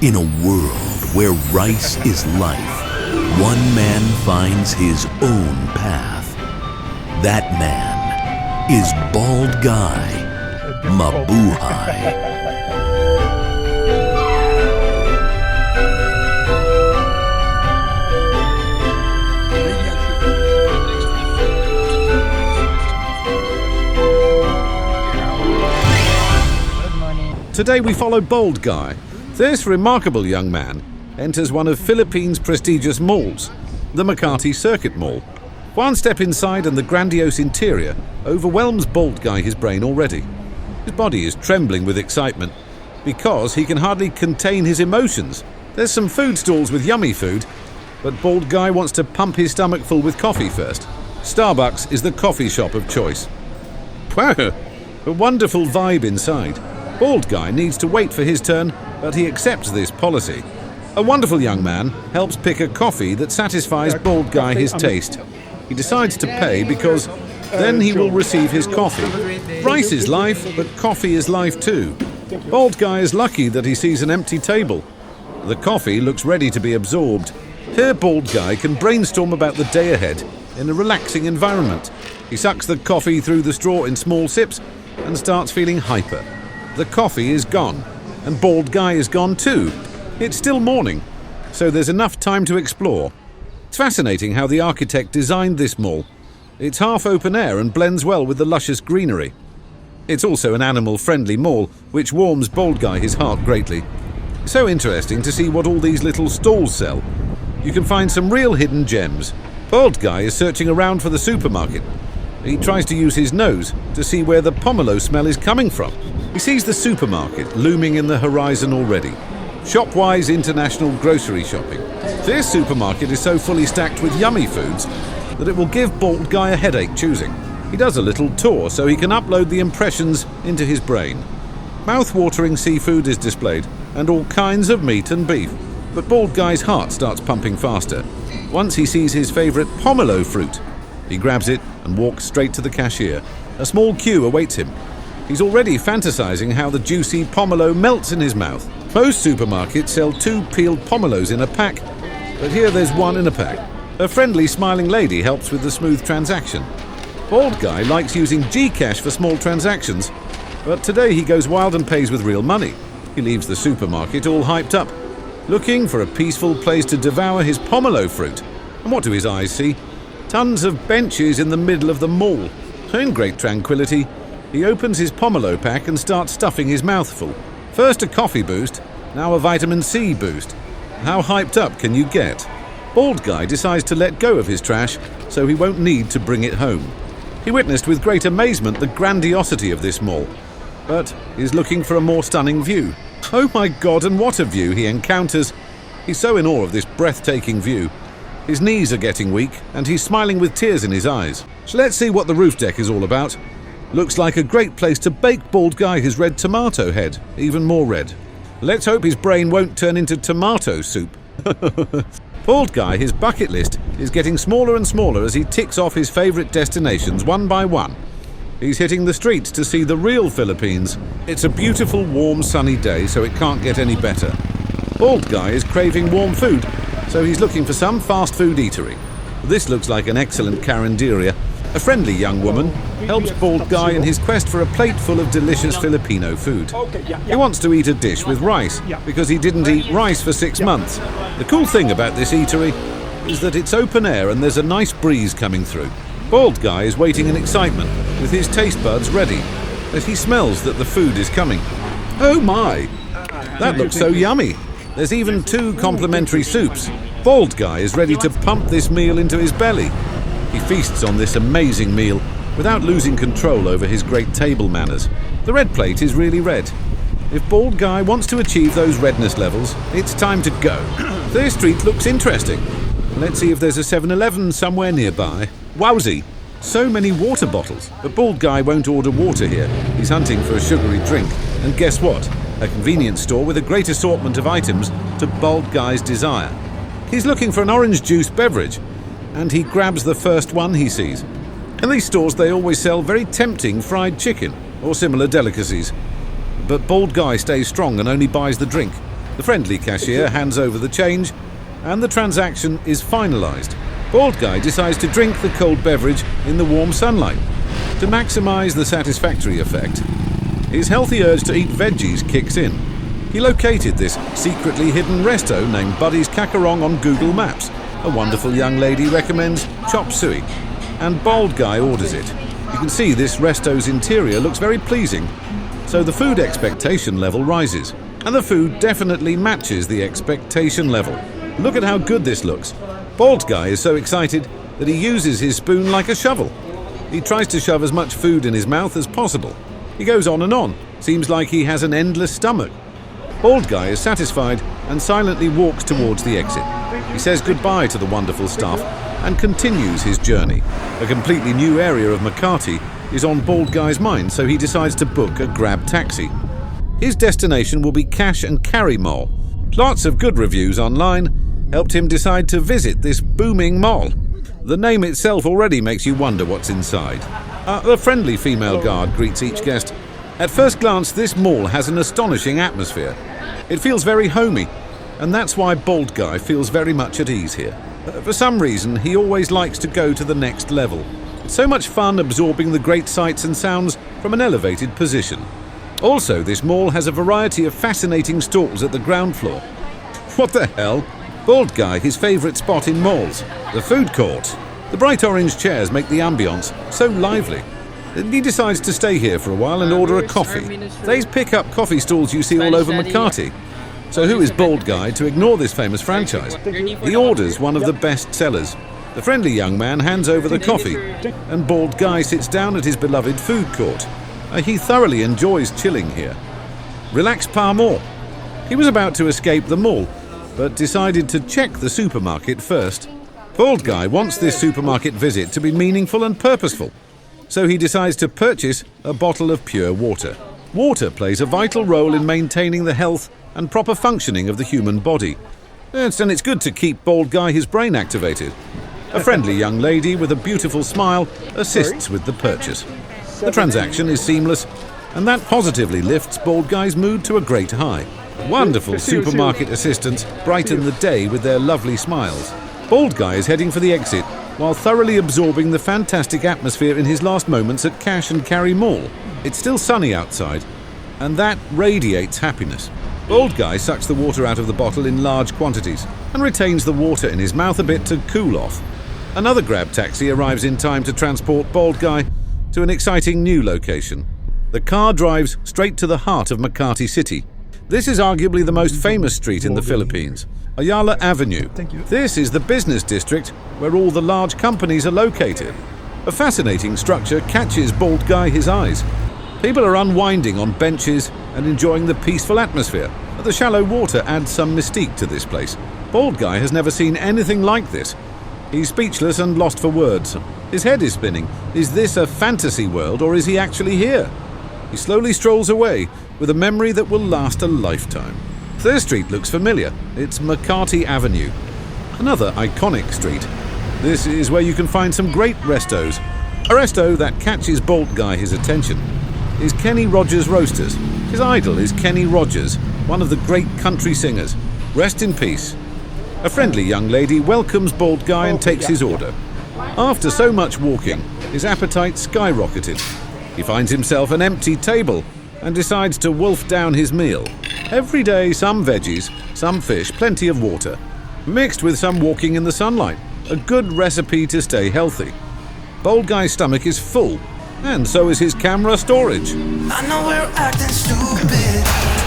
In a world where rice is life, one man finds his own path. That man is Bald Guy Mabuhay. Today we follow Bald Guy. This remarkable young man enters one of Philippines' prestigious malls, the Makati Circuit Mall. One step inside and the grandiose interior overwhelms Bald Guy his brain already. His body is trembling with excitement because he can hardly contain his emotions. There's some food stalls with yummy food, but Bald Guy wants to pump his stomach full with coffee first. Starbucks is the coffee shop of choice. Wow, a wonderful vibe inside. Bald Guy needs to wait for his turn, but he accepts this policy. A wonderful young man helps pick a coffee that satisfies Bald Guy his taste. He decides to pay because then he will receive his coffee. Rice is life, but coffee is life too. Bald Guy is lucky that he sees an empty table. The coffee looks ready to be absorbed. Here Bald Guy can brainstorm about the day ahead in a relaxing environment. He sucks the coffee through the straw in small sips and starts feeling hyper. The coffee is gone, and Bald Guy is gone too. It's still morning, so there's enough time to explore. It's fascinating how the architect designed this mall. It's half open air and blends well with the luscious greenery. It's also an animal-friendly mall, which warms Bald Guy his heart greatly. So interesting to see what all these little stalls sell. You can find some real hidden gems. Bald Guy is searching around for the supermarket. He tries to use his nose to see where the pomelo smell is coming from. He sees the supermarket looming in the horizon already. Shopwise International Grocery Shopping. This supermarket is so fully stacked with yummy foods that it will give Bald Guy a headache choosing. He does a little tour so he can upload the impressions into his brain. Mouth-watering seafood is displayed, and all kinds of meat and beef. But Bald Guy's heart starts pumping faster once he sees his favourite pomelo fruit. He grabs it and walks straight to the cashier. A small queue awaits him. He's already fantasizing how the juicy pomelo melts in his mouth. Most supermarkets sell 2 peeled pomelos in a pack, but here there's 1 in a pack. A friendly, smiling lady helps with the smooth transaction. Bald Guy likes using Gcash for small transactions, but today he goes wild and pays with real money. He leaves the supermarket all hyped up, looking for a peaceful place to devour his pomelo fruit. And what do his eyes see? Tons of benches in the middle of the mall. In great tranquility, he opens his pomelo pack and starts stuffing his mouth full. First a coffee boost, now a vitamin C boost. How hyped up can you get? Bald Guy decides to let go of his trash so he won't need to bring it home. He witnessed with great amazement the grandiosity of this mall, but is looking for a more stunning view. Oh my God, and what a view he encounters! He's so in awe of this breathtaking view. His knees are getting weak, and he's smiling with tears in his eyes. So let's see what the roof deck is all about. Looks like a great place to bake Bald Guy his red tomato head, even more red. Let's hope his brain won't turn into tomato soup. Bald Guy, his bucket list, is getting smaller and smaller as he ticks off his favourite destinations one by one. He's hitting the streets to see the real Philippines. It's a beautiful, warm, sunny day, so it can't get any better. Bald Guy is craving warm food, so he's looking for some fast food eatery. This looks like an excellent carinderia. A friendly young woman helps Bald Guy in his quest for a plate full of delicious Filipino food. He wants to eat a dish with rice because he didn't eat rice for 6 months. The cool thing about this eatery is that it's open air and there's a nice breeze coming through. Bald Guy is waiting in excitement with his taste buds ready as he smells that the food is coming. Oh my! That looks so yummy! There's even 2 complimentary soups. Bald Guy is ready to pump this meal into his belly. He feasts on this amazing meal without losing control over his great table manners. The red plate is really red. If Bald Guy wants to achieve those redness levels, it's time to go. This street looks interesting. Let's see if there's a 7-Eleven somewhere nearby. Wowsy! So many water bottles. But Bald Guy won't order water here. He's hunting for a sugary drink. And guess what? A convenience store with a great assortment of items to Bald Guy's desire. He's looking for an orange juice beverage, and he grabs the first one he sees. In these stores they always sell very tempting fried chicken or similar delicacies. But Bald Guy stays strong and only buys the drink. The friendly cashier hands over the change, and the transaction is finalised. Bald Guy decides to drink the cold beverage in the warm sunlight. To maximise the satisfactory effect, his healthy urge to eat veggies kicks in. He located this secretly hidden resto named Buddy's Kararong on Google Maps. A wonderful young lady recommends chop suey, and Bald Guy orders it. You can see this resto's interior looks very pleasing, so the food expectation level rises. And the food definitely matches the expectation level. Look at how good this looks. Bald Guy is so excited that he uses his spoon like a shovel. He tries to shove as much food in his mouth as possible. He goes on and on. Seems like he has an endless stomach. Bald Guy is satisfied and silently walks towards the exit. He says goodbye to the wonderful staff and continues his journey. A completely new area of Makati is on Bald Guy's mind, so he decides to book a grab taxi. His destination will be Cash and Carry Mall. Lots of good reviews online helped him decide to visit this booming mall. The name itself already makes you wonder what's inside. A friendly female guard greets each guest. At first glance, this mall has an astonishing atmosphere. It feels very homey, and that's why Bald Guy feels very much at ease here. For some reason, he always likes to go to the next level. It's so much fun absorbing the great sights and sounds from an elevated position. Also, this mall has a variety of fascinating stalls at the ground floor. What the hell? Bald Guy, his favourite spot in malls, the food court. The bright orange chairs make the ambience so lively. He decides to stay here for a while and order a coffee. They pick up coffee stalls you see all over Makati. So who is Bald Guy to ignore this famous franchise? He orders one of the best sellers. The friendly young man hands over the coffee, and Bald Guy sits down at his beloved food court. He thoroughly enjoys chilling here. Relax par more. He was about to escape the mall, but decided to check the supermarket first. Bald Guy wants this supermarket visit to be meaningful and purposeful, so he decides to purchase a bottle of pure water. Water plays a vital role in maintaining the health and proper functioning of the human body. And it's good to keep Bald Guy his brain activated. A friendly young lady with a beautiful smile assists with the purchase. The transaction is seamless, and that positively lifts Bald Guy's mood to a great high. Wonderful supermarket assistants brighten the day with their lovely smiles. Bald Guy is heading for the exit while thoroughly absorbing the fantastic atmosphere in his last moments at Cash and Carry Mall. It's still sunny outside, and that radiates happiness. Bald Guy sucks the water out of the bottle in large quantities and retains the water in his mouth a bit to cool off. Another grab taxi arrives in time to transport Bald Guy to an exciting new location. The car drives straight to the heart of Makati City. This is arguably the most famous street in the Philippines, Ayala Avenue. This is the business district where all the large companies are located. A fascinating structure catches Bald Guy his eyes. People are unwinding on benches and enjoying the peaceful atmosphere. The shallow water adds some mystique to this place. Bald Guy has never seen anything like this. He's speechless and lost for words. His head is spinning. Is this a fantasy world, or is he actually here? He slowly strolls away with a memory that will last a lifetime. This street looks familiar. It's Makati Avenue, another iconic street. This is where you can find some great restos. A resto that catches Bald Guy his attention is Kenny Rogers Roasters. His idol is Kenny Rogers, one of the great country singers. Rest in peace. A friendly young lady welcomes Bald Guy and takes his order. After so much walking, his appetite skyrocketed. He finds himself an empty table and decides to wolf down his meal. Every day, some veggies, some fish, plenty of water, mixed with some walking in the sunlight. A good recipe to stay healthy. Bald Guy's stomach is full, and so is his camera storage. I know we're acting stupid.